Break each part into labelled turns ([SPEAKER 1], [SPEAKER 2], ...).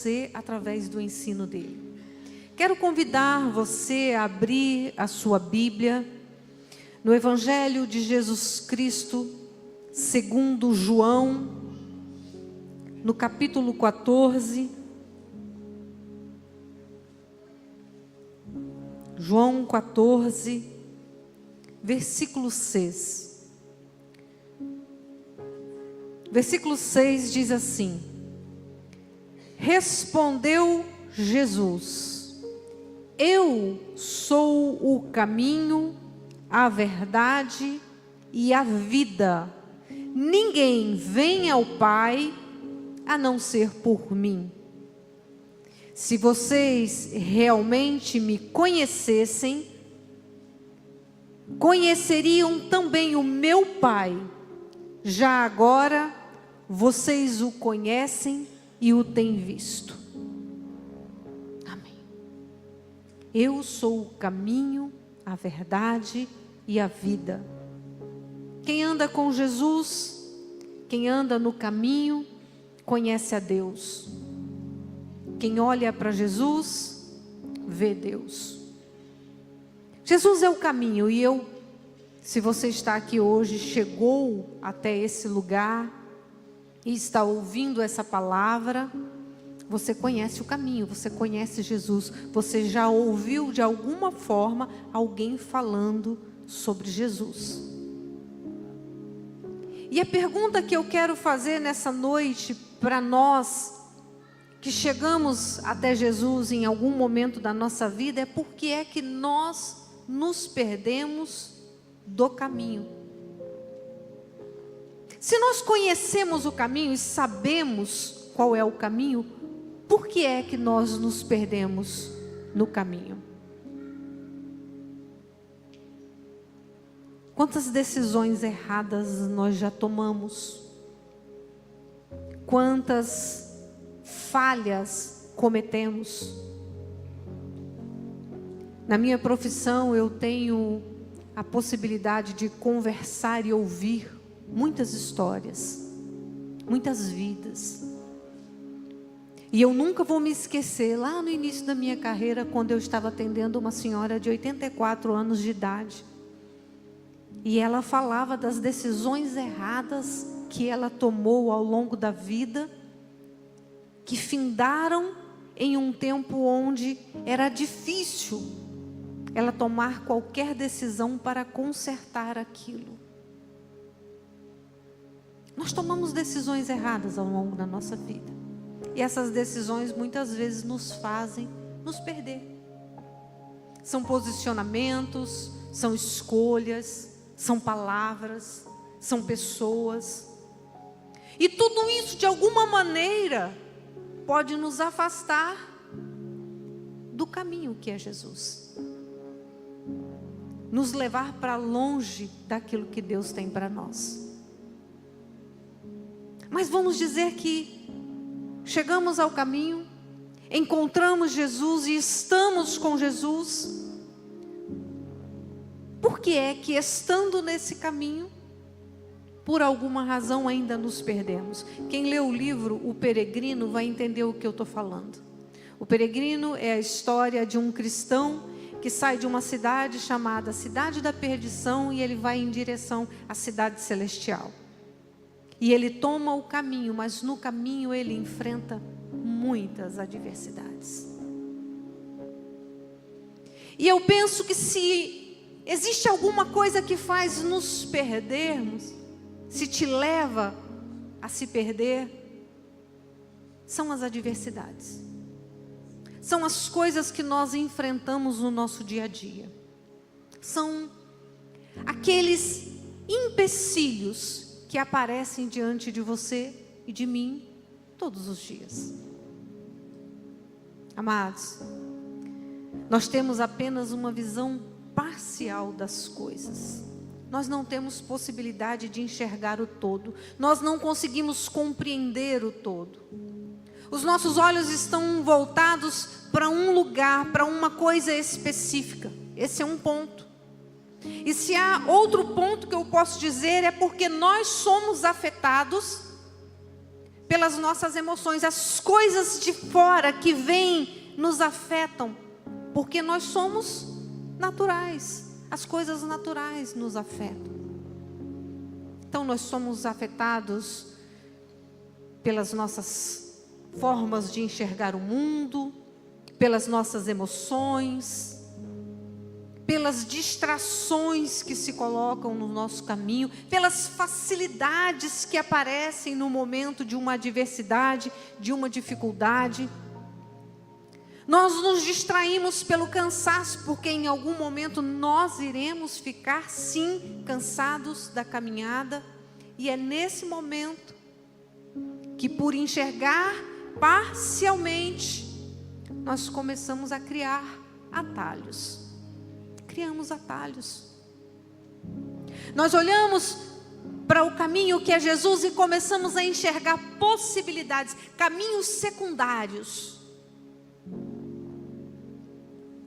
[SPEAKER 1] você através do ensino dele. Quero convidar você a abrir a sua Bíblia no Evangelho de Jesus Cristo, segundo João, no capítulo 14. João 14, versículo 6. Versículo 6 diz assim: Respondeu Jesus: Eu sou o caminho, a verdade e a vida. Ninguém vem ao Pai a não ser por mim. Se vocês realmente me conhecessem, conheceriam também o meu Pai. Já agora, vocês o conhecem e o têm visto. Amém. Eu sou o caminho, a verdade e a vida. Quem anda com Jesus, quem anda no caminho, conhece a Deus. Quem olha para Jesus, vê Deus. Jesus é o caminho e se você está aqui hoje, chegou até esse lugar e está ouvindo essa palavra, você conhece o caminho, você conhece Jesus, você já ouviu de alguma forma alguém falando sobre Jesus. E a pergunta que eu quero fazer nessa noite para nós que chegamos até Jesus em algum momento da nossa vida é por que é que nós nos perdemos do caminho. Se nós conhecemos o caminho e sabemos qual é o caminho, por que é que nós nos perdemos no caminho? Quantas decisões erradas nós já tomamos? Quantas falhas cometemos? Na minha profissão eu tenho a possibilidade de conversar e ouvir muitas histórias, muitas vidas. E eu nunca vou me esquecer, lá no início da minha carreira, quando eu estava atendendo uma senhora de 84 anos de idade. E ela falava das decisões erradas que ela tomou ao longo da vida, que findaram em um tempo onde era difícil ela tomar qualquer decisão para consertar aquilo. Nós tomamos decisões erradas ao longo da nossa vida. E essas decisões muitas vezes nos fazem nos perder. São posicionamentos, são escolhas, são palavras, são pessoas. E tudo isso de alguma maneira pode nos afastar do caminho que é Jesus. Nos levar para longe daquilo que Deus tem para nós. Mas vamos dizer que chegamos ao caminho, encontramos Jesus e estamos com Jesus. Por que é que estando nesse caminho, por alguma razão ainda nos perdemos? Quem lê o livro O Peregrino vai entender o que eu estou falando. O Peregrino é a história de um cristão que sai de uma cidade chamada Cidade da Perdição e ele vai em direção à cidade celestial. E ele toma o caminho, mas no caminho ele enfrenta muitas adversidades. E eu penso que se existe alguma coisa que faz nos perdermos, se te leva a se perder, são as adversidades. São as coisas que nós enfrentamos no nosso dia a dia. São aqueles empecilhos que aparecem diante de você e de mim todos os dias. Amados, nós temos apenas uma visão parcial das coisas. Nós não temos possibilidade de enxergar o todo. Nós não conseguimos compreender o todo. Os nossos olhos estão voltados para um lugar, para uma coisa específica. Esse é um ponto. E se há outro ponto que eu posso dizer é porque nós somos afetados pelas nossas emoções. As coisas de fora que vêm nos afetam, porque nós somos naturais. As coisas naturais nos afetam. Então nós somos afetados pelas nossas formas de enxergar o mundo, pelas nossas emoções, pelas distrações que se colocam no nosso caminho, pelas facilidades que aparecem no momento de uma adversidade, de uma dificuldade. Nós nos distraímos pelo cansaço, porque em algum momento nós iremos ficar sim cansados da caminhada, e é nesse momento que, por enxergar parcialmente, nós começamos a criar atalhos. Criamos atalhos. Nós olhamos para o caminho que é Jesus e começamos a enxergar possibilidades, caminhos secundários.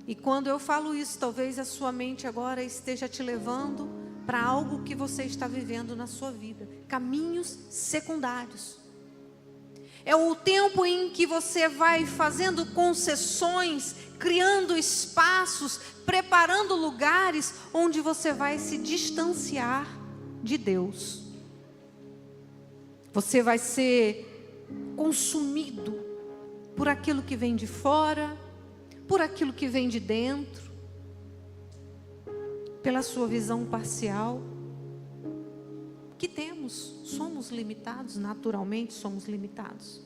[SPEAKER 1] E quando eu falo isso, talvez a sua mente agora esteja te levando para algo que você está vivendo na sua vida. Caminhos secundários. É o tempo em que você vai fazendo concessões, criando espaços, preparando lugares onde você vai se distanciar de Deus. Você vai ser consumido por aquilo que vem de fora, por aquilo que vem de dentro, pela sua visão parcial que temos. Somos limitados, naturalmente somos limitados.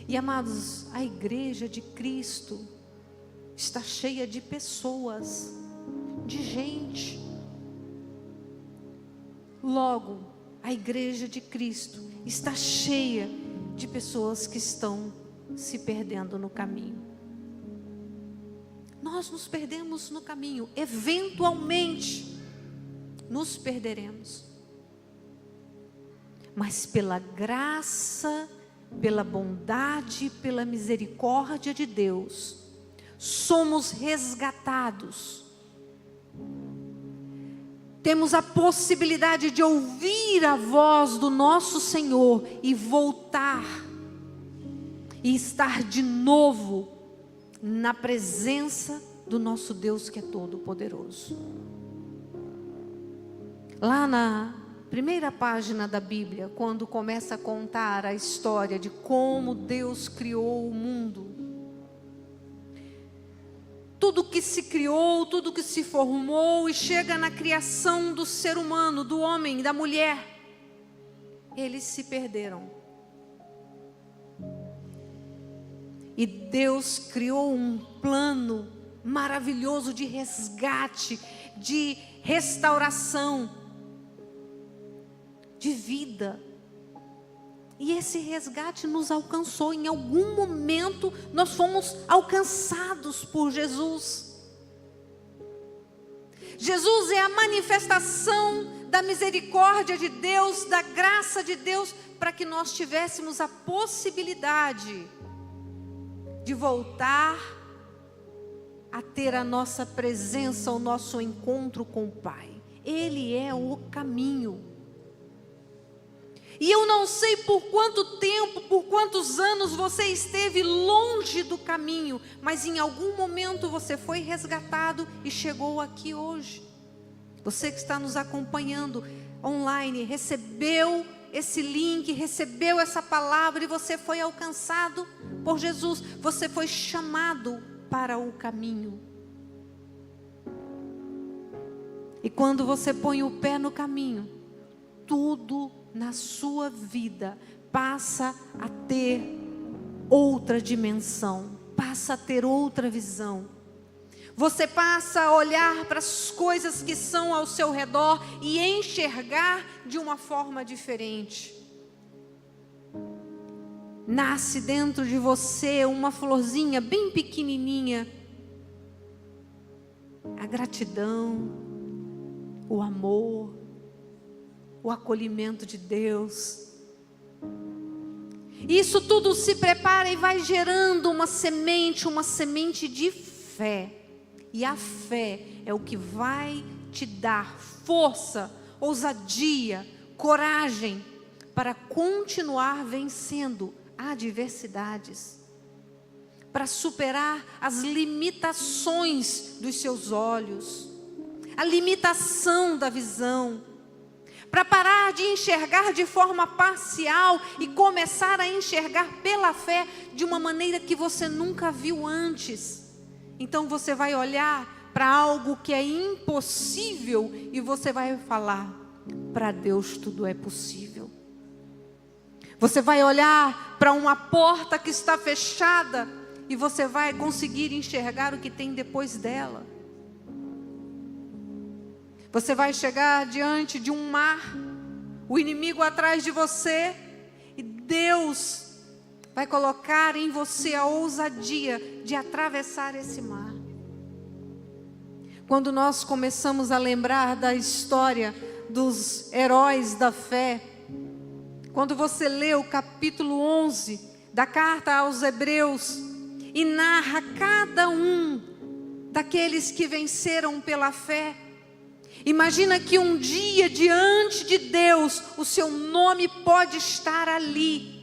[SPEAKER 1] E amados, a igreja de Cristo está cheia de pessoas, de gente. Logo, a igreja de Cristo está cheia de pessoas que estão se perdendo no caminho. Nós nos perdemos no caminho, eventualmente nos perderemos. Mas pela graça, pela bondade, pela misericórdia de Deus, somos resgatados. Temos a possibilidade de ouvir a voz do nosso Senhor e voltar e estar de novo na presença do nosso Deus que é todo-poderoso. Lá na primeira página da Bíblia, quando começa a contar a história de como Deus criou o mundo, tudo que se criou, tudo que se formou, e chega na criação do ser humano, do homem, da mulher, eles se perderam. E Deus criou um plano maravilhoso de resgate, de restauração, de vida. E esse resgate nos alcançou. Em algum momento nós fomos alcançados por Jesus. Jesus é a manifestação da misericórdia de Deus, da graça de Deus, para que nós tivéssemos a possibilidade de voltar a ter a nossa presença, o nosso encontro com o Pai. Ele é o caminho. E eu não sei por quanto tempo, por quantos anos você esteve longe do caminho, mas em algum momento você foi resgatado e chegou aqui hoje. Você que está nos acompanhando online, recebeu esse link, recebeu essa palavra e você foi alcançado por Jesus. Você foi chamado para o caminho. E quando você põe o pé no caminho, tudo na sua vida passa a ter outra dimensão, passa a ter outra visão. Você passa a olhar para as coisas que são ao seu redor e enxergar de uma forma diferente. Nasce dentro de você uma florzinha bem pequenininha. A gratidão, o amor, o acolhimento de Deus. Isso tudo se prepara e vai gerando uma semente de fé. E a fé é o que vai te dar força, ousadia, coragem para continuar vencendo adversidades, para superar as limitações dos seus olhos, a limitação da visão, para parar de enxergar de forma parcial e começar a enxergar pela fé de uma maneira que você nunca viu antes. Então você vai olhar para algo que é impossível e você vai falar: para Deus tudo é possível. Você vai olhar para uma porta que está fechada e você vai conseguir enxergar o que tem depois dela. Você vai chegar diante de um mar, o inimigo atrás de você, e Deus vai colocar em você a ousadia de atravessar esse mar. Quando nós começamos a lembrar da história dos heróis da fé, quando você lê o capítulo 11 da carta aos Hebreus e narra cada um daqueles que venceram pela fé, imagina que um dia diante de Deus o seu nome pode estar ali.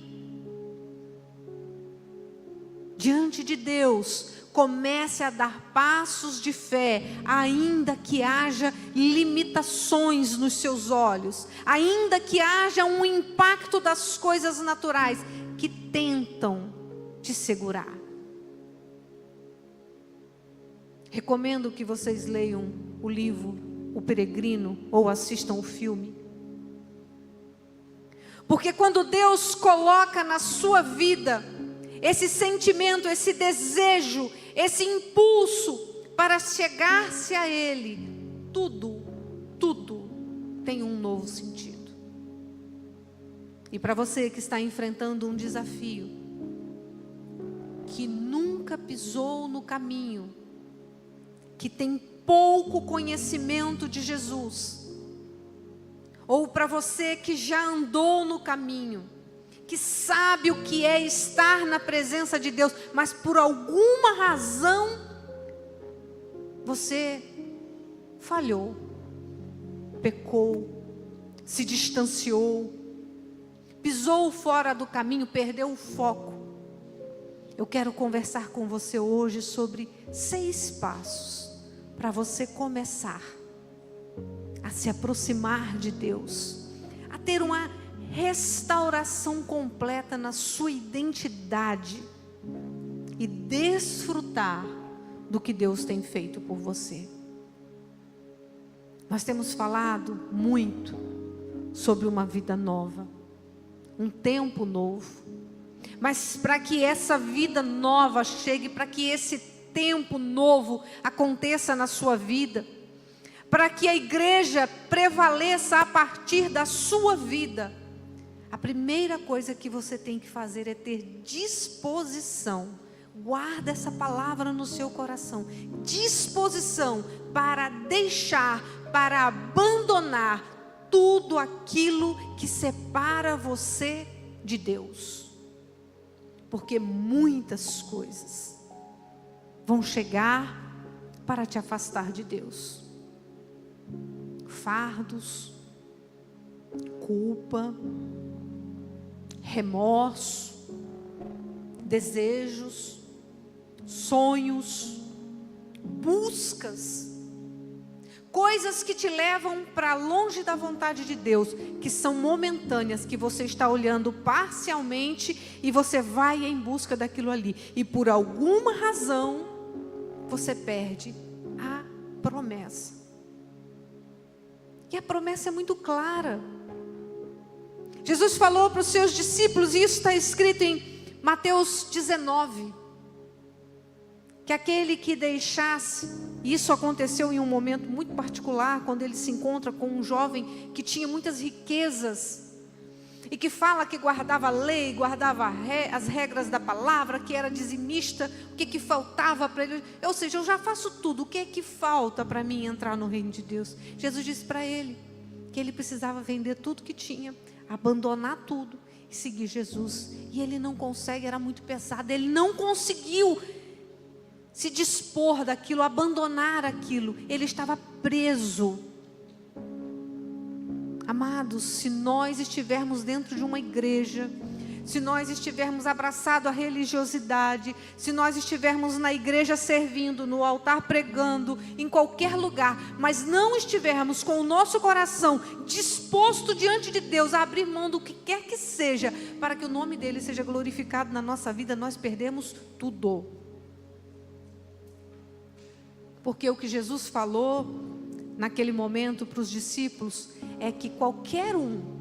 [SPEAKER 1] Diante de Deus, comece a dar passos de fé, ainda que haja limitações nos seus olhos, ainda que haja um impacto das coisas naturais que tentam te segurar. Recomendo que vocês leiam o livro O Peregrino ou assistam o filme. Porque quando Deus coloca na sua vida esse sentimento, esse desejo, esse impulso para chegar-se a Ele, tudo tem um novo sentido. E para você que está enfrentando um desafio, que nunca pisou no caminho, que tem pouco conhecimento de Jesus, ou para você que já andou no caminho, que sabe o que é estar na presença de Deus, mas por alguma razão você falhou, pecou, se distanciou, pisou fora do caminho, perdeu o foco. Eu quero conversar com você hoje sobre 6 passos para você começar a se aproximar de Deus, a ter uma restauração completa na sua identidade e desfrutar do que Deus tem feito por você. Nós temos falado muito sobre uma vida nova, um tempo novo, mas para que essa vida nova chegue, para que esse tempo novo aconteça na sua vida, para que a igreja prevaleça a partir da sua vida, a primeira coisa que você tem que fazer é ter disposição. Guarda essa palavra no seu coração. Disposição para deixar, para abandonar tudo aquilo que separa você de Deus. Porque muitas coisas vão chegar para te afastar de Deus. Fardos, culpa, remorso, desejos, sonhos, buscas, coisas que te levam para longe da vontade de Deus, que são momentâneas, que você está olhando parcialmente e você vai em busca daquilo ali, e por alguma razão você perde a promessa. E a promessa é muito clara. Jesus falou para os seus discípulos, e isso está escrito em Mateus 19, que aquele que deixasse, e isso aconteceu em um momento muito particular, quando ele se encontra com um jovem que tinha muitas riquezas, e que fala que guardava a lei, guardava as regras da palavra, que era dizimista, o que faltava para ele? Ou seja, eu já faço tudo, o que é que falta para mim entrar no reino de Deus? Jesus disse para ele que ele precisava vender tudo que tinha, abandonar tudo e seguir Jesus. E ele não consegue, era muito pesado, ele não conseguiu se dispor daquilo, abandonar aquilo. Ele estava preso a Amados, se nós estivermos dentro de uma igreja, se nós estivermos abraçados à religiosidade, se nós estivermos na igreja servindo, no altar pregando, em qualquer lugar, mas não estivermos com o nosso coração disposto diante de Deus a abrir mão do que quer que seja, para que o nome dele seja glorificado na nossa vida, nós perdemos tudo. Porque o que Jesus falou naquele momento para os discípulos é que qualquer um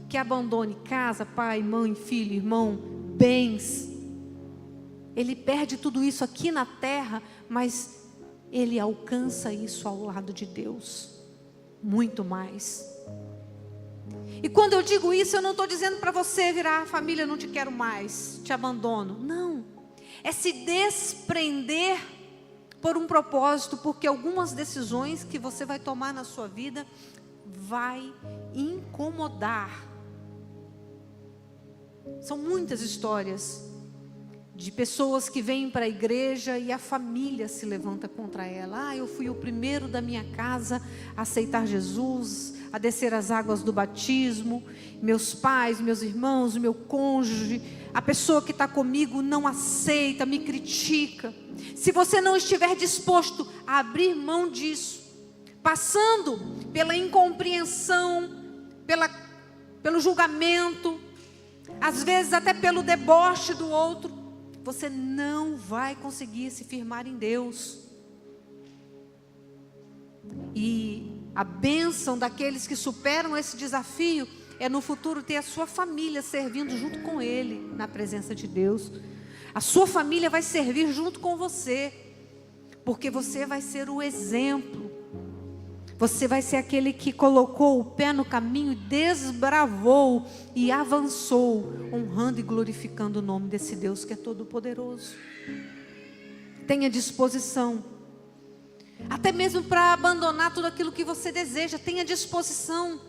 [SPEAKER 1] que abandone casa, pai, mãe, filho, irmão, bens, ele perde tudo isso aqui na terra, mas ele alcança isso ao lado de Deus, muito mais. E quando eu digo isso, eu não estou dizendo para você virar família, não te quero mais, te abandono. Não, é se desprender por um propósito, porque algumas decisões que você vai tomar na sua vida vai incomodar. São muitas histórias de pessoas que vêm para a igreja e a família se levanta contra ela. Eu fui o primeiro da minha casa a aceitar Jesus, a descer as águas do batismo. Meus pais, meus irmãos, o meu cônjuge, a pessoa que está comigo não aceita, me critica. Se você não estiver disposto a abrir mão disso, passando pela incompreensão, pelo julgamento, às vezes até pelo deboche do outro, você não vai conseguir se firmar em Deus. E a bênção daqueles que superam esse desafio é no futuro ter a sua família servindo junto com ele na presença de Deus. A sua família vai servir junto com você, porque você vai ser o exemplo. Você vai ser aquele que colocou o pé no caminho, desbravou e avançou, honrando e glorificando o nome desse Deus que é todo poderoso. Tenha disposição, até mesmo para abandonar tudo aquilo que você deseja, tenha disposição.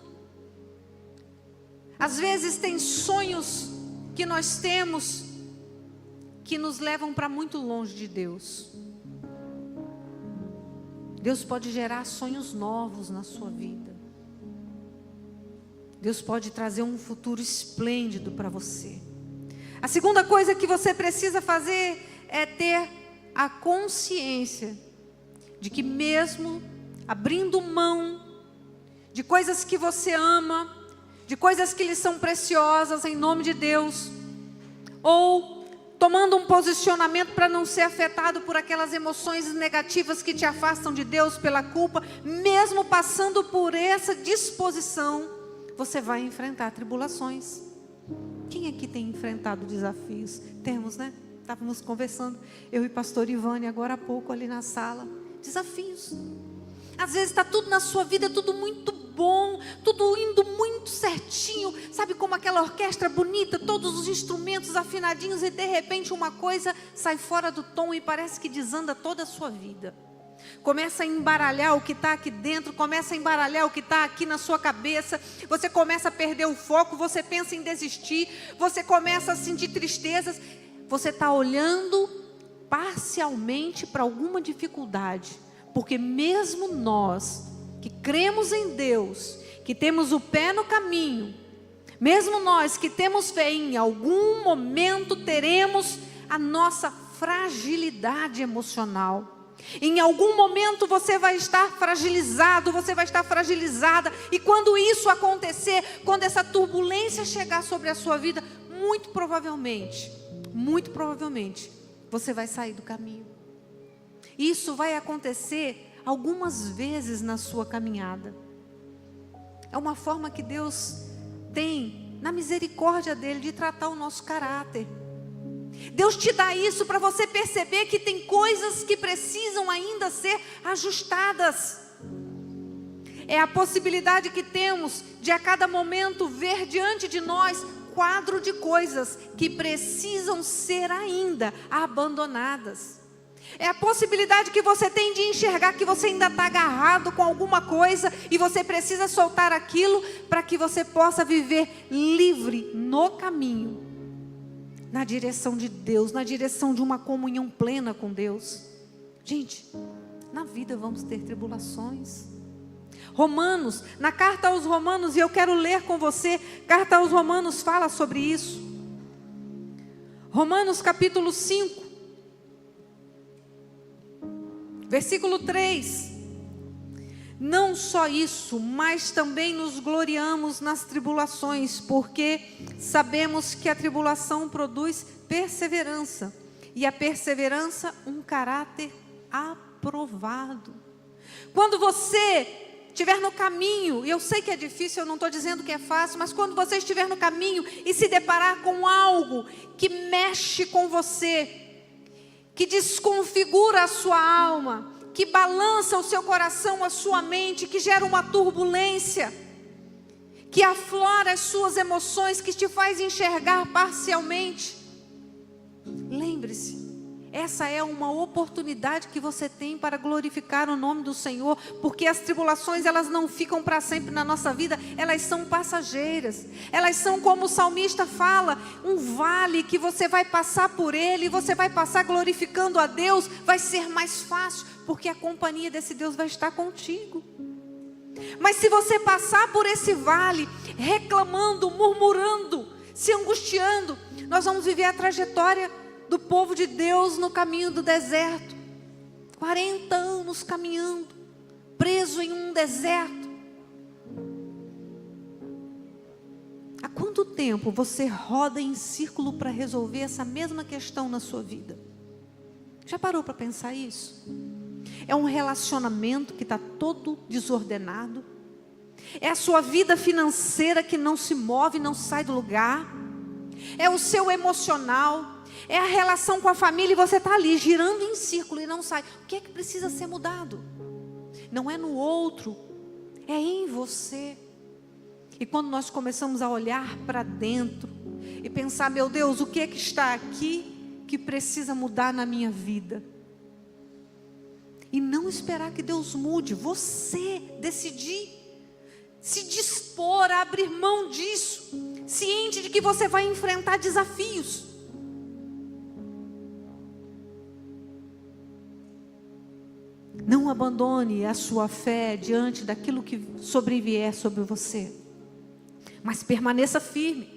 [SPEAKER 1] Às vezes tem sonhos que nós temos, que nos levam para muito longe de Deus. Deus pode gerar sonhos novos na sua vida. Deus pode trazer um futuro esplêndido para você. A segunda coisa que você precisa fazer é ter a consciência de que mesmo abrindo mão de coisas que você ama, de coisas que lhe são preciosas em nome de Deus, ou tomando um posicionamento para não ser afetado por aquelas emoções negativas que te afastam de Deus pela culpa, mesmo passando por essa disposição, você vai enfrentar tribulações. Quem aqui tem enfrentado desafios? Temos, né? Estávamos conversando, eu e pastor Ivane agora há pouco ali na sala. Desafios. Às vezes está tudo na sua vida, tudo muito bom, tudo indo muito certinho, sabe, como aquela orquestra bonita, todos os instrumentos afinadinhos, e de repente uma coisa sai fora do tom e parece que desanda toda a sua vida. Começa a embaralhar o que está aqui dentro, começa a embaralhar o que está aqui na sua cabeça, você começa a perder o foco, você pensa em desistir, você começa a sentir tristezas, você está olhando parcialmente para alguma dificuldade, porque mesmo nós que cremos em Deus, que temos o pé no caminho, mesmo nós que temos fé, em algum momento teremos a nossa fragilidade emocional. Em algum momento você vai estar fragilizado, você vai estar fragilizada, e quando isso acontecer, quando essa turbulência chegar sobre a sua vida, muito provavelmente, você vai sair do caminho. Isso vai acontecer algumas vezes na sua caminhada. É uma forma que Deus tem, na misericórdia dele, de tratar o nosso caráter. Deus te dá isso para você perceber que tem coisas que precisam ainda ser ajustadas. É a possibilidade que temos de a cada momento ver diante de nós quadro de coisas que precisam ser ainda abandonadas. É a possibilidade que você tem de enxergar que você ainda está agarrado com alguma coisa e você precisa soltar aquilo para que você possa viver livre no caminho, na direção de Deus, na direção de uma comunhão plena com Deus. Gente, na vida vamos ter tribulações. Romanos, na carta aos Romanos, e eu quero ler com você, carta aos Romanos fala sobre isso. Romanos capítulo 5, versículo 3. Não só isso, mas também nos gloriamos nas tribulações, porque sabemos que a tribulação produz perseverança, e a perseverança um caráter aprovado. Quando você estiver no caminho, e eu sei que é difícil, eu não estou dizendo que é fácil, mas quando você estiver no caminho e se deparar com algo que mexe com você, que desconfigura a sua alma, que balança o seu coração, a sua mente, que gera uma turbulência, que aflora as suas emoções, que te faz enxergar parcialmente, lembre-se, essa é uma oportunidade que você tem para glorificar o nome do Senhor, porque as tribulações, elas não ficam para sempre na nossa vida, elas são passageiras, elas são, como o salmista fala, um vale que você vai passar por ele, e você vai passar glorificando a Deus, vai ser mais fácil, porque a companhia desse Deus vai estar contigo. Mas se você passar por esse vale, reclamando, murmurando, se angustiando, nós vamos viver a trajetória do povo de Deus no caminho do deserto, 40 anos caminhando, preso em um deserto. Há quanto tempo você roda em círculo para resolver essa mesma questão na sua vida? Já parou para pensar isso? É um relacionamento que está todo desordenado, é a sua vida financeira que não se move, não sai do lugar, é o seu emocional, é a relação com a família, e você está ali girando em círculo e não sai. O que é que precisa ser mudado? Não é no outro, é em você. E quando nós começamos a olhar para dentro e pensar, meu Deus, o que é que está aqui que precisa mudar na minha vida? E não esperar que Deus mude, você decidir, se dispor a abrir mão disso, ciente de que você vai enfrentar desafios. Não abandone a sua fé diante daquilo que sobrevier sobre você, mas permaneça firme,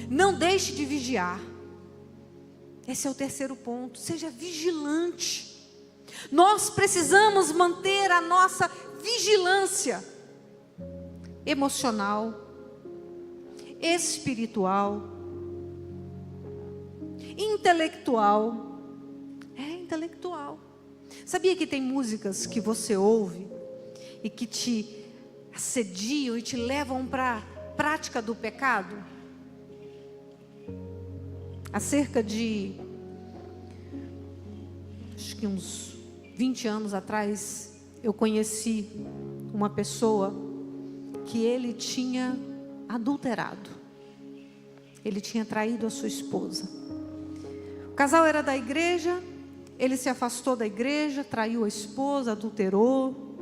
[SPEAKER 1] não deixe de vigiar. Esse é o terceiro ponto, seja vigilante. Nós precisamos manter a nossa vigilância emocional, espiritual, intelectual. Intelectual. Sabia que tem músicas que você ouve e que te assediam e te levam para a prática do pecado? Há cerca de, acho que uns 20 anos atrás, eu conheci uma pessoa que ele tinha adulterado. Ele tinha traído a sua esposa. O casal era da igreja, ele se afastou da igreja, traiu a esposa, adulterou.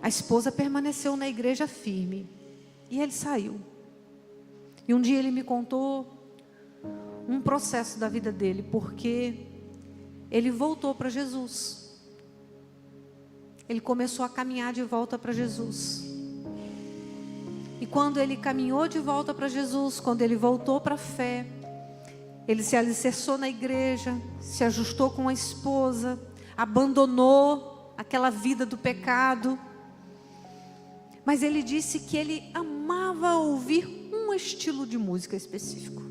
[SPEAKER 1] A esposa permaneceu na igreja firme e ele saiu. E um dia ele me contou um processo da vida dele, porque ele voltou para Jesus. Ele começou a caminhar de volta para Jesus. E quando ele caminhou de volta para Jesus, quando ele voltou para a fé, ele se alicerçou na igreja, se ajustou com a esposa, abandonou aquela vida do pecado. Mas ele disse que ele amava ouvir um estilo de música específico.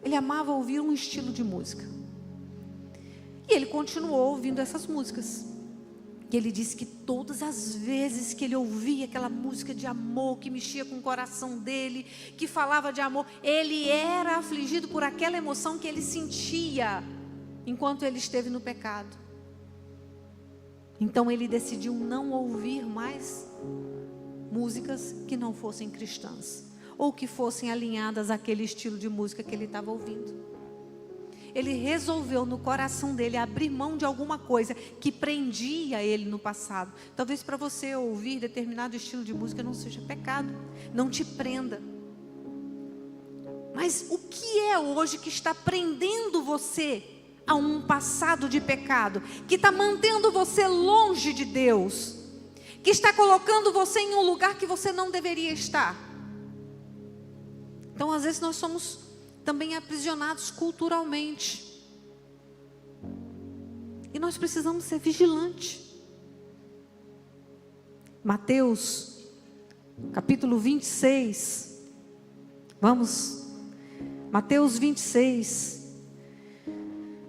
[SPEAKER 1] Ele amava ouvir um estilo de música. E ele continuou ouvindo essas músicas. E ele disse que todas as vezes que ele ouvia aquela música de amor, que mexia com o coração dele, que falava de amor, ele era afligido por aquela emoção que ele sentia enquanto ele esteve no pecado. Então ele decidiu não ouvir mais músicas que não fossem cristãs, ou que fossem alinhadas àquele estilo de música que ele estava ouvindo. Ele resolveu no coração dele abrir mão de alguma coisa que prendia ele no passado. Talvez para você ouvir determinado estilo de música não seja pecado, não te prenda. Mas o que é hoje que está prendendo você a um passado de pecado, que está mantendo você longe de Deus, que está colocando você em um lugar que você não deveria estar. Então, às vezes, nós somos também aprisionados culturalmente. E nós precisamos ser vigilantes. Mateus, capítulo 26. Vamos. Mateus 26.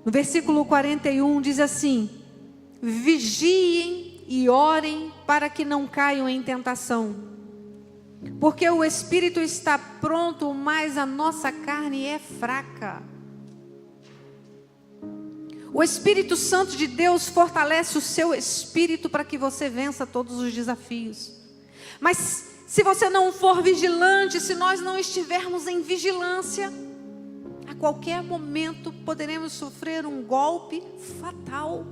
[SPEAKER 1] No versículo 41 diz assim: vigiem e orem para que não caiam em tentação. Porque o espírito está pronto, mas a nossa carne é fraca. O Espírito Santo de Deus fortalece o seu espírito para que você vença todos os desafios. Mas se você não for vigilante, se nós não estivermos em vigilância, a qualquer momento poderemos sofrer um golpe fatal.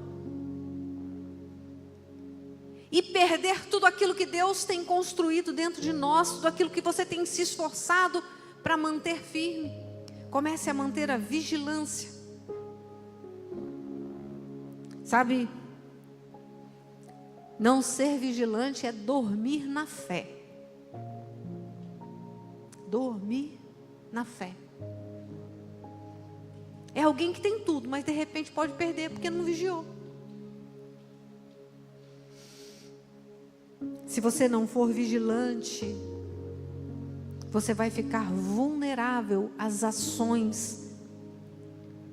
[SPEAKER 1] E perder tudo aquilo que Deus tem construído dentro de nós, tudo aquilo que você tem se esforçado para manter firme. Comece a manter a vigilância. Sabe, não ser vigilante é dormir na fé. Dormir na fé. É alguém que tem tudo, mas de repente pode perder porque não vigiou. Se você não for vigilante, você vai ficar vulnerável às ações,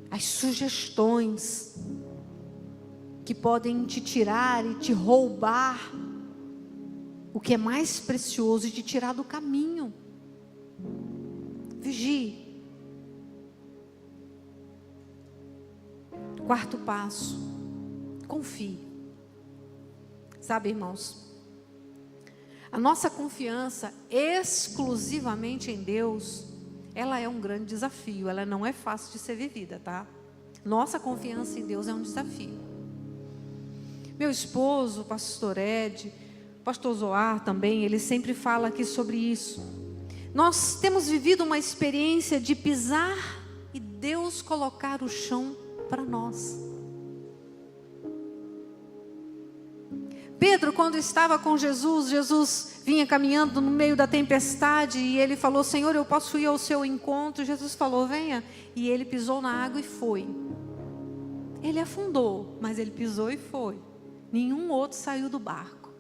[SPEAKER 1] às sugestões que podem te tirar e te roubar o que é mais precioso e te tirar do caminho. Vigie. Quarto passo: confie. Sabe, irmãos, a nossa confiança exclusivamente em Deus, ela é um grande desafio, ela não é fácil de ser vivida, tá? Nossa confiança em Deus é um desafio. Meu esposo, o pastor Ed, o pastor Zoar também, ele sempre fala aqui sobre isso. Nós temos vivido uma experiência de pisar e Deus colocar o chão para nós. Pedro, quando estava com Jesus, Jesus vinha caminhando no meio da tempestade e ele falou: Senhor, eu posso ir ao seu encontro? Jesus falou: venha. E ele pisou na água e foi. Ele afundou, mas ele pisou e foi. Nenhum outro saiu do barco.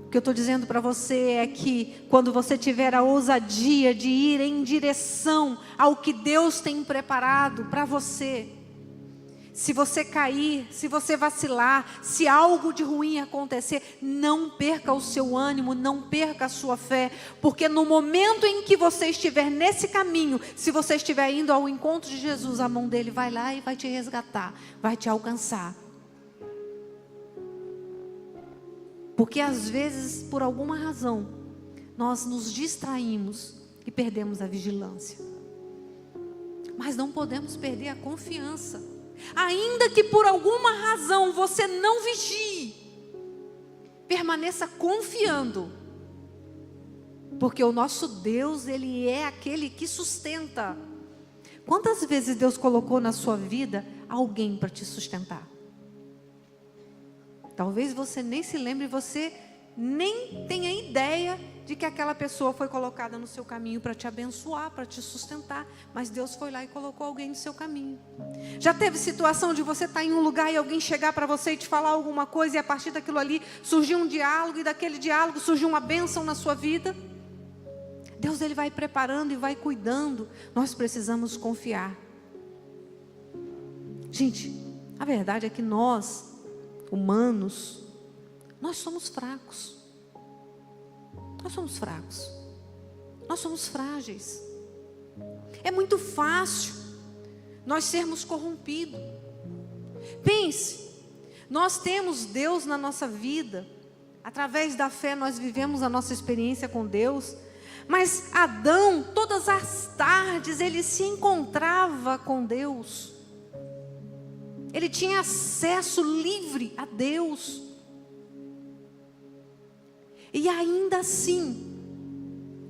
[SPEAKER 1] O que eu estou dizendo para você é que quando você tiver a ousadia de ir em direção ao que Deus tem preparado para você, se você cair, se você vacilar, se algo de ruim acontecer, não perca o seu ânimo, não perca a sua fé, porque no momento em que você estiver nesse caminho, se você estiver indo ao encontro de Jesus, a mão dele vai lá e vai te resgatar, vai te alcançar. Porque às vezes, por alguma razão, nós nos distraímos e perdemos a vigilância. Mas não podemos perder a confiança. Ainda que por alguma razão você não vigie, permaneça confiando. Porque o nosso Deus, Ele é aquele que sustenta. Quantas vezes Deus colocou na sua vida alguém para te sustentar? Talvez você nem se lembre, você nem tenha ideia de que aquela pessoa foi colocada no seu caminho para te abençoar, para te sustentar. Mas Deus foi lá e colocou alguém no seu caminho. Já teve situação de você estar em um lugar e alguém chegar para você e te falar alguma coisa, e a partir daquilo ali surgiu um diálogo, e daquele diálogo surgiu uma bênção na sua vida? Deus, Ele vai preparando e vai cuidando. Nós precisamos confiar. Gente, a verdade é que nós, humanos, nós somos fracos. Nós somos fracos. Nós somos frágeis. É muito fácil nós sermos corrompidos. Pense, nós temos Deus na nossa vida. Através da fé nós vivemos a nossa experiência com Deus. Mas Adão, todas as tardes, ele se encontrava com Deus. Ele tinha acesso livre a Deus. E ainda assim,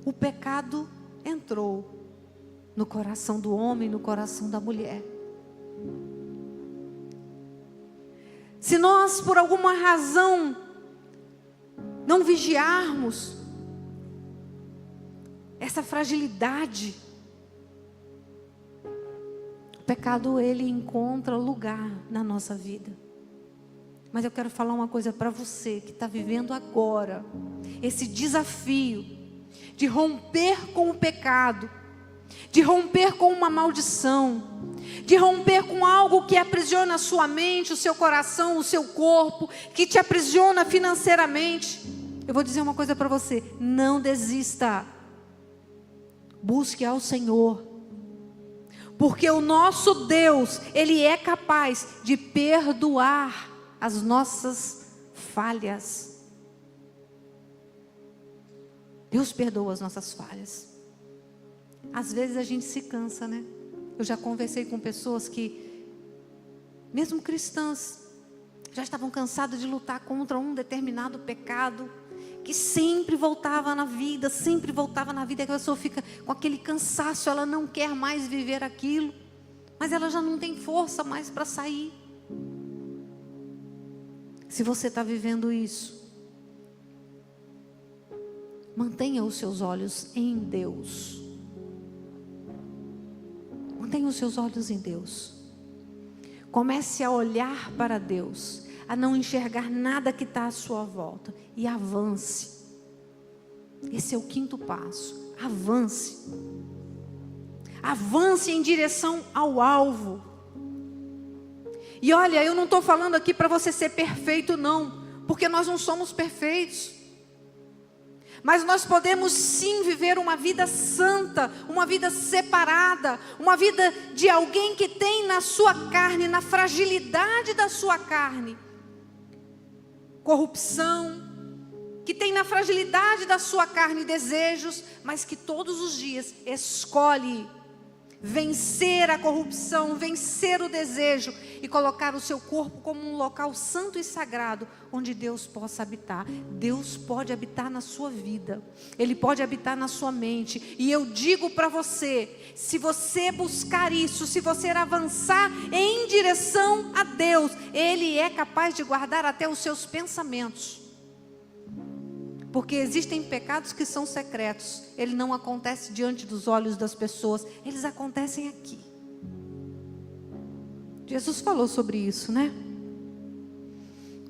[SPEAKER 1] o pecado entrou. no coração do homem, no coração da mulher. Se nós, por alguma razão, não vigiarmos essa fragilidade, o pecado, ele encontra lugar na nossa vida. Mas eu quero falar uma coisa para você que está vivendo agora esse desafio de romper com o pecado, de romper com uma maldição, de romper com algo que aprisiona a sua mente, o seu coração, o seu corpo, que te aprisiona financeiramente. Eu vou dizer uma coisa para você: não desista. Busque ao Senhor, porque o nosso Deus, Ele é capaz de perdoar as nossas falhas. Deus perdoa as nossas falhas. Às vezes a gente se cansa, né? Eu já conversei com pessoas que, mesmo cristãs, já estavam cansadas de lutar contra um determinado pecado, que sempre voltava na vida, e a pessoa fica com aquele cansaço, ela não quer mais viver aquilo, mas ela já não tem força mais para sair. Se você está vivendo isso, mantenha os seus olhos em Deus. Mantenha os seus olhos em Deus. Comece a olhar para Deus, a não enxergar nada que está à sua volta, e avance. Esse é o 5º passo. Avance. Avance em direção ao alvo. E olha, eu não estou falando aqui para você ser perfeito, não, porque nós não somos perfeitos. Mas nós podemos sim viver uma vida santa, uma vida separada, uma vida de alguém que tem na sua carne, na fragilidade da sua carne, corrupção, que tem na fragilidade da sua carne desejos, mas que todos os dias escolhe vencer a corrupção, vencer o desejo e colocar o seu corpo como um local santo e sagrado, onde Deus possa habitar. Deus pode habitar na sua vida, Ele pode habitar na sua mente, e eu digo para você, se você buscar isso, se você avançar em direção a Deus, Ele é capaz de guardar até os seus pensamentos. Porque existem pecados que são secretos. Ele não acontece diante dos olhos das pessoas. Eles acontecem aqui. Jesus falou sobre isso, né?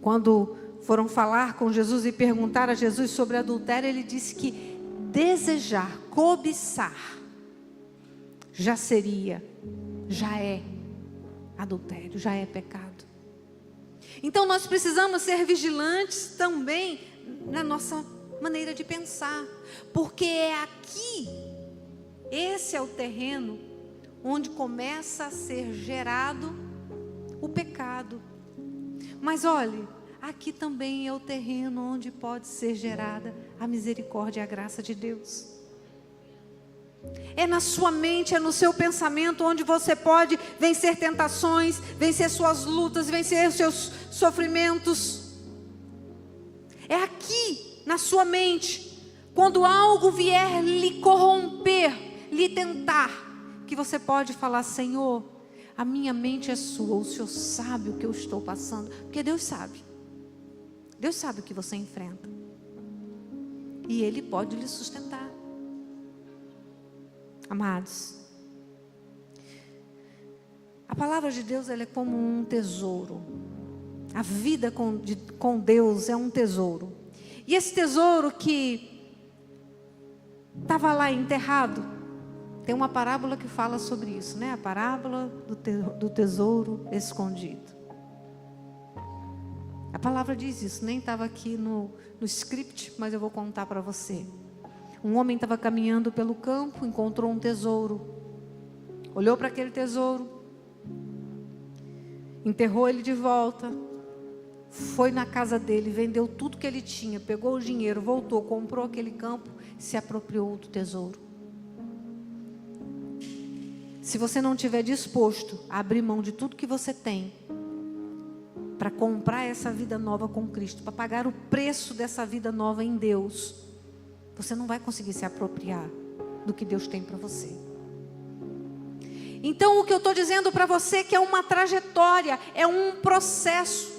[SPEAKER 1] Quando foram falar com Jesus e perguntar a Jesus sobre adultério, ele disse que desejar, cobiçar, já é adultério, já é pecado. Então nós precisamos ser vigilantes também na nossa maneira de pensar, porque é aqui, esse é o terreno onde começa a ser gerado o pecado. Mas olhe, aqui também é o terreno onde pode ser gerada a misericórdia e a graça de Deus. É na sua mente, é no seu pensamento onde você pode vencer tentações, vencer suas lutas, vencer seus sofrimentos. É aqui, na sua mente, quando algo vier lhe corromper, lhe tentar, que você pode falar: Senhor, a minha mente é sua, o Senhor sabe o que eu estou passando, porque Deus sabe o que você enfrenta, e Ele pode lhe sustentar. Amados, a palavra de Deus, ela é como um tesouro. A vida com Deus é um tesouro. E esse tesouro que estava lá enterrado, tem uma parábola que fala sobre isso, né? A parábola do tesouro escondido. A palavra diz isso, nem estava aqui no script, mas eu vou contar para você. Um homem estava caminhando pelo campo, encontrou um tesouro, olhou para aquele tesouro, enterrou ele de volta, foi na casa dele, vendeu tudo que ele tinha, pegou o dinheiro, voltou, comprou aquele campo, se apropriou do tesouro. Se você não estiver disposto a abrir mão de tudo que você tem, para comprar essa vida nova com Cristo, para pagar o preço dessa vida nova em Deus, você não vai conseguir se apropriar do que Deus tem para você. Então o que eu estou dizendo para você é que é uma trajetória, é um processo.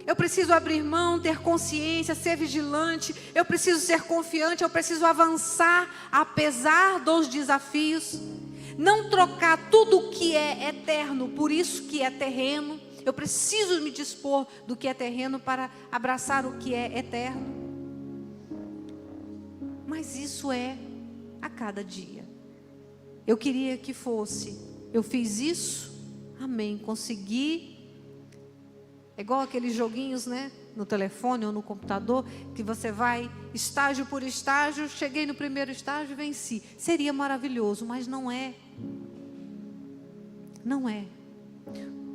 [SPEAKER 1] Eu preciso abrir mão, ter consciência, ser vigilante, eu preciso ser confiante, eu preciso avançar apesar dos desafios. Não trocar tudo o que é eterno por isso que é terreno. Eu preciso me dispor do que é terreno para abraçar o que é eterno. Mas isso é a cada dia. Eu queria que fosse, eu fiz isso, amém, consegui. É igual aqueles joguinhos, né, no telefone ou no computador, que você vai estágio por estágio, cheguei no primeiro estágio e venci. Seria maravilhoso, mas não é. Não é.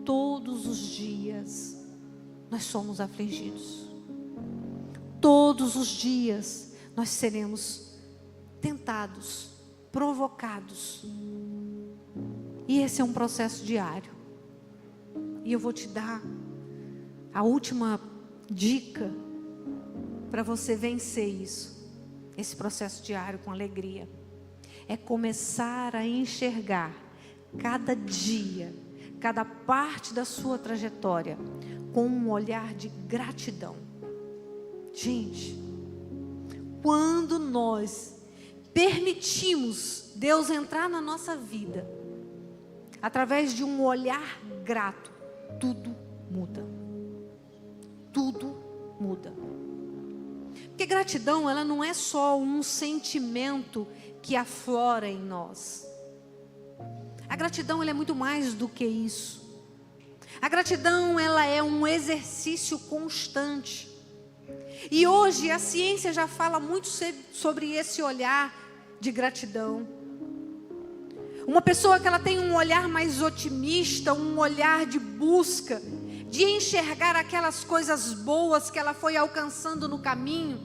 [SPEAKER 1] Todos os dias nós somos afligidos. Todos os dias nós seremos tentados, provocados. E esse é um processo diário. E eu vou te dar a última dica para você vencer isso, esse processo diário com alegria, é começar a enxergar cada dia, cada parte da sua trajetória com um olhar de gratidão. Gente, quando nós permitimos Deus entrar na nossa vida, através de um olhar grato, tudo muda. Tudo muda. Porque gratidão, ela não é só um sentimento que aflora em nós. A gratidão, ela é muito mais do que isso. A gratidão, ela é um exercício constante. E hoje a ciência já fala muito sobre esse olhar de gratidão. Uma pessoa que ela tem um olhar mais otimista, um olhar de busca, de enxergar aquelas coisas boas que ela foi alcançando no caminho,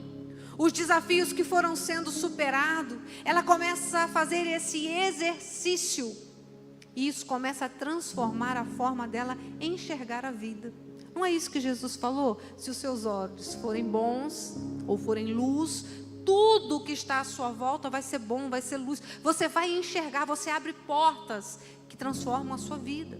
[SPEAKER 1] os desafios que foram sendo superados, ela começa a fazer esse exercício, e isso começa a transformar a forma dela enxergar a vida. Não é isso que Jesus falou? Se os seus olhos forem bons, ou forem luz, tudo que está à sua volta vai ser bom, vai ser luz. Você vai enxergar, você abre portas que transformam a sua vida.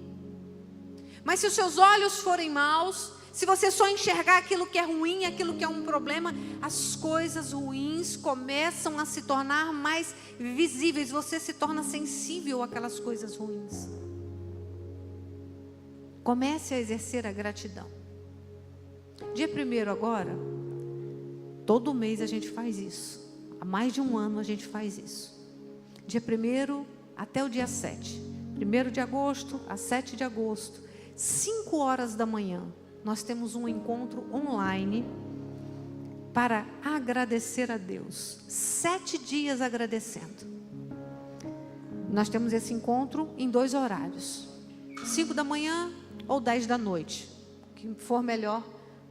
[SPEAKER 1] Mas se os seus olhos forem maus, se você só enxergar aquilo que é ruim, aquilo que é um problema, as coisas ruins começam a se tornar mais visíveis. Você se torna sensível àquelas coisas ruins. Comece a exercer a gratidão. Dia 1º agora, todo mês a gente faz isso. Há mais de um ano a gente faz isso. Dia 1º até o dia 7. 1º de agosto a 7 de agosto. 5 horas da manhã, nós temos um encontro online para agradecer a Deus. 7 dias agradecendo. Nós temos esse encontro em 2 horários. 5 da manhã ou 10 da noite. O que for melhor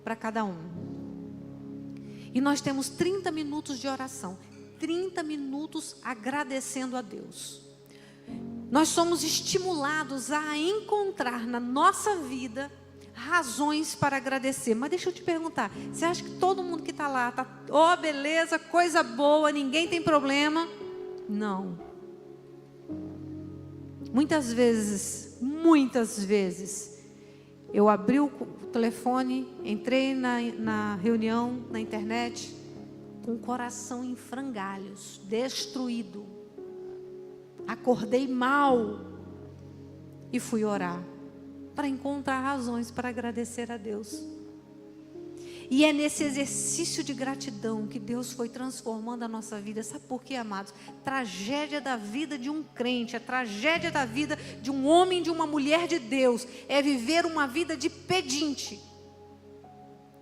[SPEAKER 1] para cada um. E nós temos 30 minutos de oração. 30 minutos agradecendo a Deus. Nós somos estimulados a encontrar na nossa vida razões para agradecer. Mas deixa eu te perguntar, você acha que todo mundo que está lá está, oh, beleza, coisa boa, ninguém tem problema? Não. Muitas vezes, eu abri o telefone, entrei na reunião, na internet, com o coração em frangalhos, destruído. Acordei mal e fui orar para encontrar razões para agradecer a Deus. E é nesse exercício de gratidão que Deus foi transformando a nossa vida. Sabe por quê, amados? Tragédia da vida de um crente, a tragédia da vida de um homem, de uma mulher de Deus, é viver uma vida de pedinte.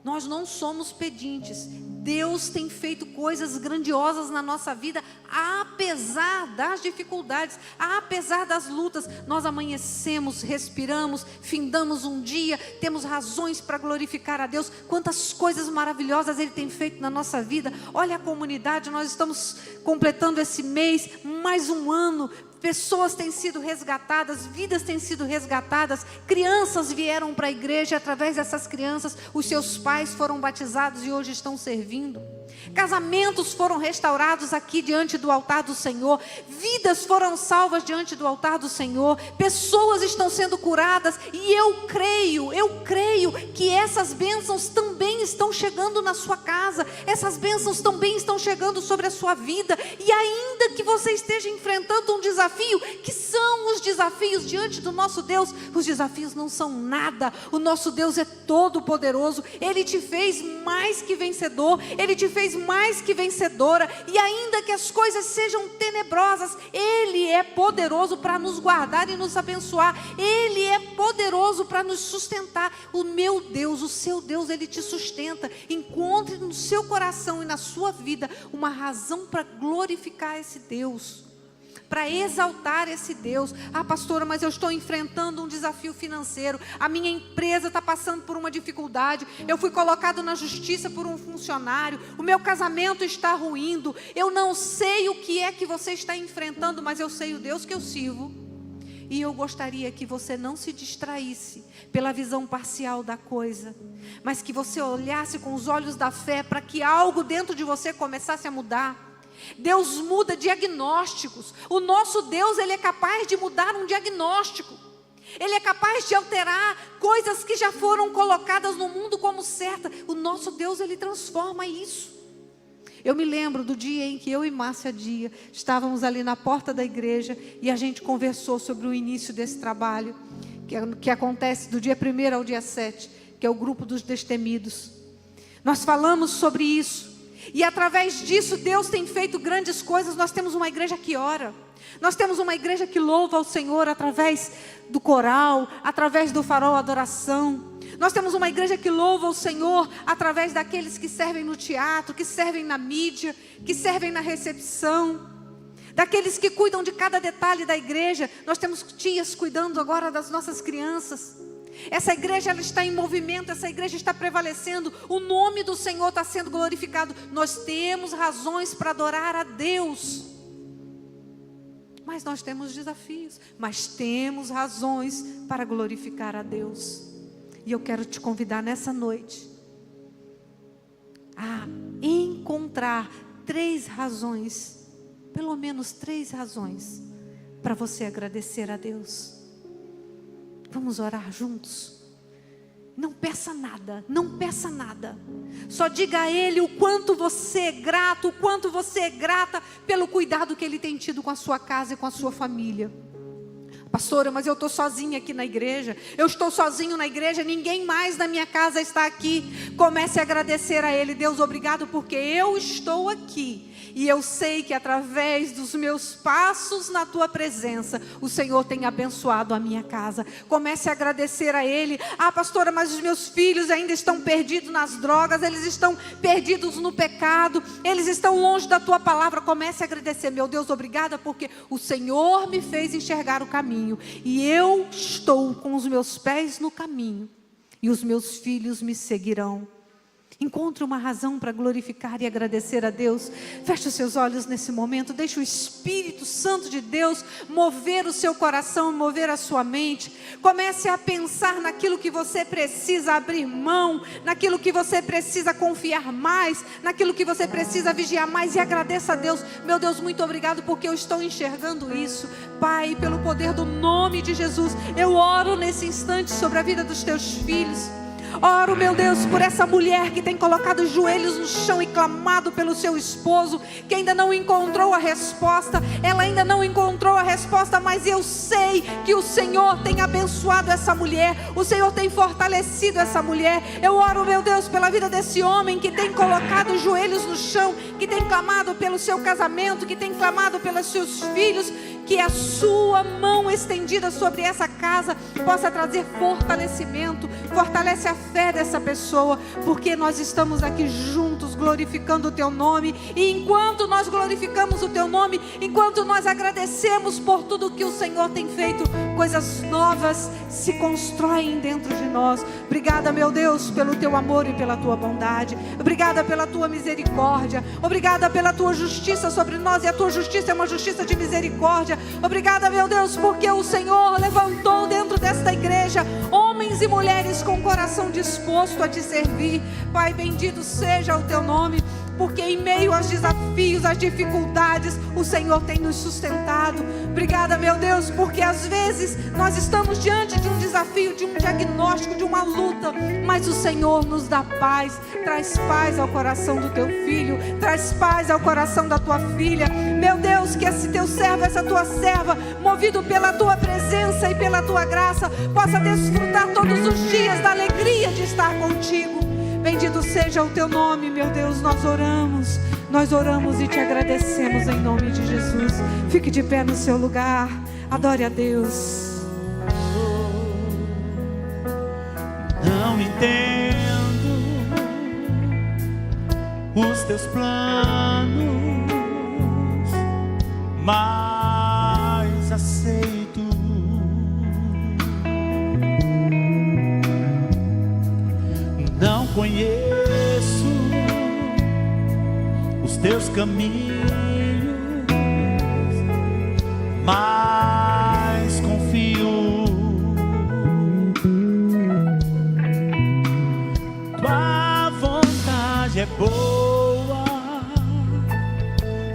[SPEAKER 1] Nós não somos pedintes. Deus tem feito coisas grandiosas na nossa vida, apesar das dificuldades, apesar das lutas. Nós amanhecemos, respiramos, findamos um dia, temos razões para glorificar a Deus. Quantas coisas maravilhosas Ele tem feito na nossa vida. Olha a comunidade, nós estamos completando esse mês, mais um ano. Pessoas têm sido resgatadas, vidas têm sido resgatadas, crianças vieram para a igreja, através dessas crianças, os seus pais foram batizados e hoje estão servindo. Casamentos foram restaurados aqui diante do altar do Senhor. Vidas foram salvas diante do altar do Senhor. Pessoas estão sendo curadas. E eu creio que essas bênçãos também estão chegando na sua casa. Essas bênçãos também estão chegando sobre a sua vida. E ainda que você esteja enfrentando um desafio, que são os desafios diante do nosso Deus, os desafios não são nada. O nosso Deus é todo poderoso. Ele te fez mais que vencedor. Ele te fez mais que vencedora, e ainda que as coisas sejam tenebrosas, Ele é poderoso para nos guardar e nos abençoar. Ele é poderoso para nos sustentar. O meu Deus, o seu Deus, Ele te sustenta. Encontre no seu coração e na sua vida uma razão para glorificar esse Deus, para exaltar esse Deus. Ah, pastora, mas eu estou enfrentando um desafio financeiro. A minha empresa está passando por uma dificuldade. Eu fui colocado na justiça por um funcionário. O meu casamento está ruindo. Eu não sei o que é que você está enfrentando, mas eu sei o Deus que eu sirvo. E eu gostaria que você não se distraísse pela visão parcial da coisa, mas que você olhasse com os olhos da fé para que algo dentro de você começasse a mudar. Deus muda diagnósticos. O nosso Deus, Ele é capaz de mudar um diagnóstico. Ele é capaz de alterar coisas que já foram colocadas no mundo como certas. O nosso Deus, Ele transforma isso. Eu me lembro do dia em que eu e Márcia Dia estávamos ali na porta da igreja e a gente conversou sobre o início desse trabalho, que acontece do dia 1º ao dia 7, que é o grupo dos destemidos. Nós falamos sobre isso. E através disso Deus tem feito grandes coisas. Nós temos uma igreja que ora. Nós temos uma igreja que louva ao Senhor através do coral, através do farol adoração. Nós temos uma igreja que louva ao Senhor através daqueles que servem no teatro, que servem na mídia, que servem na recepção, daqueles que cuidam de cada detalhe da igreja. Nós temos tias cuidando agora das nossas crianças. Essa igreja, ela está em movimento, essa igreja está prevalecendo, o nome do Senhor está sendo glorificado. Nós temos razões para adorar a Deus, mas nós temos desafios, mas temos razões para glorificar a Deus. E eu quero te convidar nessa noite a encontrar 3 razões, pelo menos 3 razões, para você agradecer a Deus. Vamos orar juntos? Não peça nada, não peça nada. Só diga a Ele o quanto você é grato, o quanto você é grata pelo cuidado que Ele tem tido com a sua casa e com a sua família. Pastora, mas eu estou sozinha aqui na igreja. Eu estou sozinho na igreja, ninguém mais na minha casa está aqui. Comece a agradecer a Ele. Deus, obrigado porque eu estou aqui. E eu sei que através dos meus passos na Tua presença, o Senhor tem abençoado a minha casa. Comece a agradecer a Ele. Ah, pastora, mas os meus filhos ainda estão perdidos nas drogas. Eles estão perdidos no pecado. Eles estão longe da Tua palavra. Comece a agradecer. Meu Deus, obrigada porque o Senhor me fez enxergar o caminho. E eu estou com os meus pés no caminho. E os meus filhos me seguirão. Encontre uma razão para glorificar e agradecer a Deus. Feche os seus olhos nesse momento. Deixe o Espírito Santo de Deus mover o seu coração, mover a sua mente. Comece a pensar naquilo que você precisa abrir mão, naquilo que você precisa confiar mais, naquilo que você precisa vigiar mais, e agradeça a Deus. Meu Deus, muito obrigado porque eu estou enxergando isso. Pai, pelo poder do nome de Jesus, eu oro nesse instante sobre a vida dos teus filhos. Oro, meu Deus, por essa mulher que tem colocado os joelhos no chão e clamado pelo seu esposo, que ainda não encontrou a resposta. Ela ainda não encontrou a resposta, mas eu sei que o Senhor tem abençoado essa mulher. O Senhor tem fortalecido essa mulher. Eu oro, meu Deus, pela vida desse homem que tem colocado os joelhos no chão, que tem clamado pelo seu casamento, que tem clamado pelos seus filhos. Que a sua mão estendida sobre essa casa possa trazer fortalecimento. Fortalece a fé dessa pessoa, porque nós estamos aqui juntos glorificando o Teu nome. E enquanto nós glorificamos o Teu nome, enquanto nós agradecemos por tudo que o Senhor tem feito, coisas novas se constroem dentro de nós. Obrigada, meu Deus, pelo Teu amor e pela Tua bondade. Obrigada pela Tua misericórdia. Obrigada pela Tua justiça sobre nós, e a Tua justiça é uma justiça de misericórdia. Obrigada, meu Deus, porque o Senhor levantou dentro desta igreja homens e mulheres com o coração disposto a Te servir. Pai, bendito seja o Teu nome. porque em meio aos desafios, às dificuldades, o Senhor tem nos sustentado. Obrigada, meu Deus, porque às vezes nós estamos diante de um desafio, de um diagnóstico, de uma luta, mas o Senhor nos dá paz. Traz paz ao coração do teu filho, traz paz ao coração da tua filha. Meu Deus, que esse teu servo, essa tua serva, movido pela tua presença e pela tua graça, possa desfrutar todos os dias da alegria de estar contigo. Bendito seja o teu nome, meu Deus. Nós oramos e te agradecemos em nome de Jesus. Fique de pé no seu lugar, adore a Deus.
[SPEAKER 2] Não entendo os teus planos, mas aceito. Não conheço os teus caminhos, mas confio. Tua vontade é boa,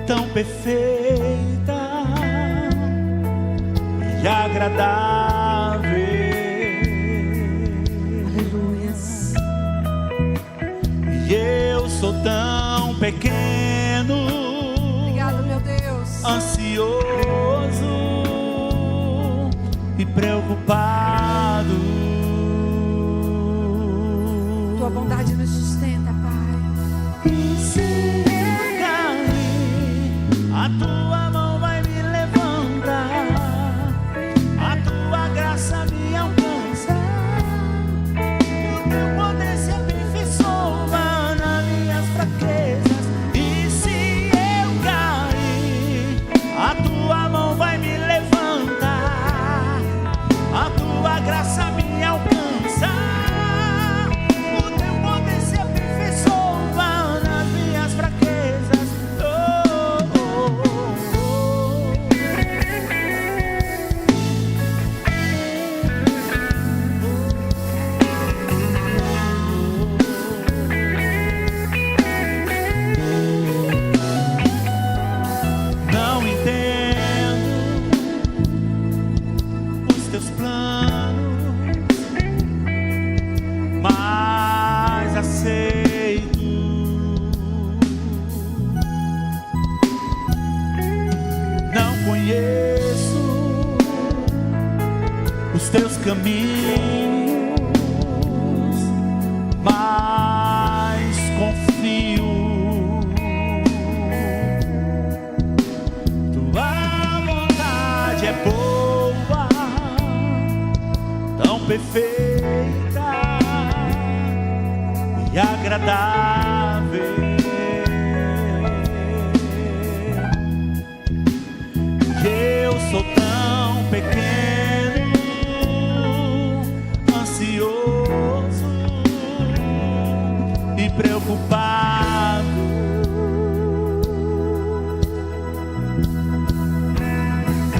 [SPEAKER 2] tão perfeita e agradável.
[SPEAKER 1] Aleluias.
[SPEAKER 2] E eu sou tão pequeno,
[SPEAKER 1] Obrigado, meu Deus.
[SPEAKER 2] ansioso e preocupado.
[SPEAKER 1] Tua bondade nos sustenta, Pai.
[SPEAKER 2] E se eu cair, a tua mão vai me levantar, a tua graça me alcança, o teu poder se aperfeiçoa nas minhas fraquezas. E se eu cair, a tua mão vai me levantar, a tua graça me alcança. Teus caminhos, mas confio. Tua vontade é boa, tão perfeita e agradável. Eu sou tão pequeno, ansioso e preocupado.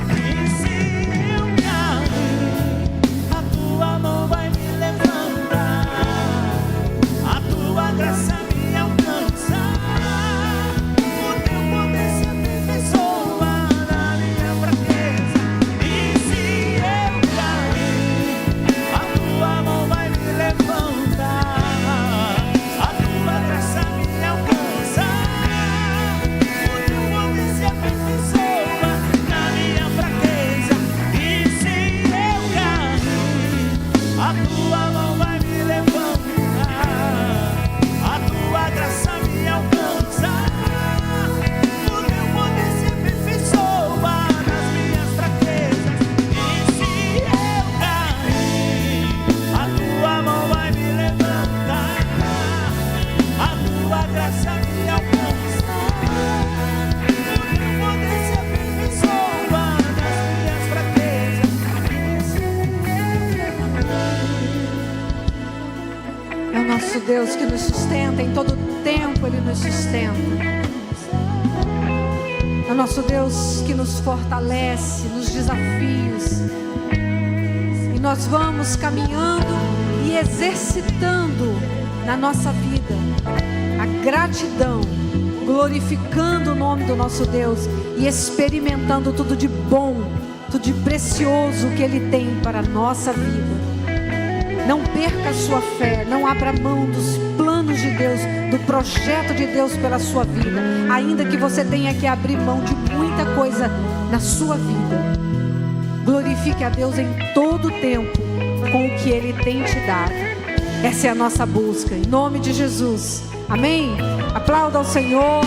[SPEAKER 2] E se eu cair, a tua mão vai me levantar, a tua graça me alcança, o teu poder se aperfeiçoa na minha fraqueza. E se eu cair, a tua mão vai me levantar, a tua graça me alcança, o teu poder se aperfeiçoa na minha fraqueza. E se eu cair, a tua mão vai me levantar, a tua graça me alcança, o teu poder se aperfeiçoa nas minhas fraquezas. E se eu cair, a tua mão vai me levantar, a tua graça me alcança, o teu poder se aperfeiçoa nas minhas fraquezas.
[SPEAKER 1] É o nosso Deus que nos sustenta, em todo tempo Ele nos sustenta. É o nosso Deus que nos fortalece nos desafios. E nós vamos caminhando e exercitando na nossa vida a gratidão glorificando o nome do nosso Deus e experimentando tudo de bom, tudo de precioso que Ele tem para a nossa vida. Não perca a sua fé, não abra mão dos planos de Deus, do projeto de Deus pela sua vida, ainda que você tenha que abrir mão de muita coisa na sua vida. Glorifique a Deus em todo o tempo com o que Ele tem te dado. Essa é a nossa busca, em nome de Jesus. Amém? Aplauda ao Senhor.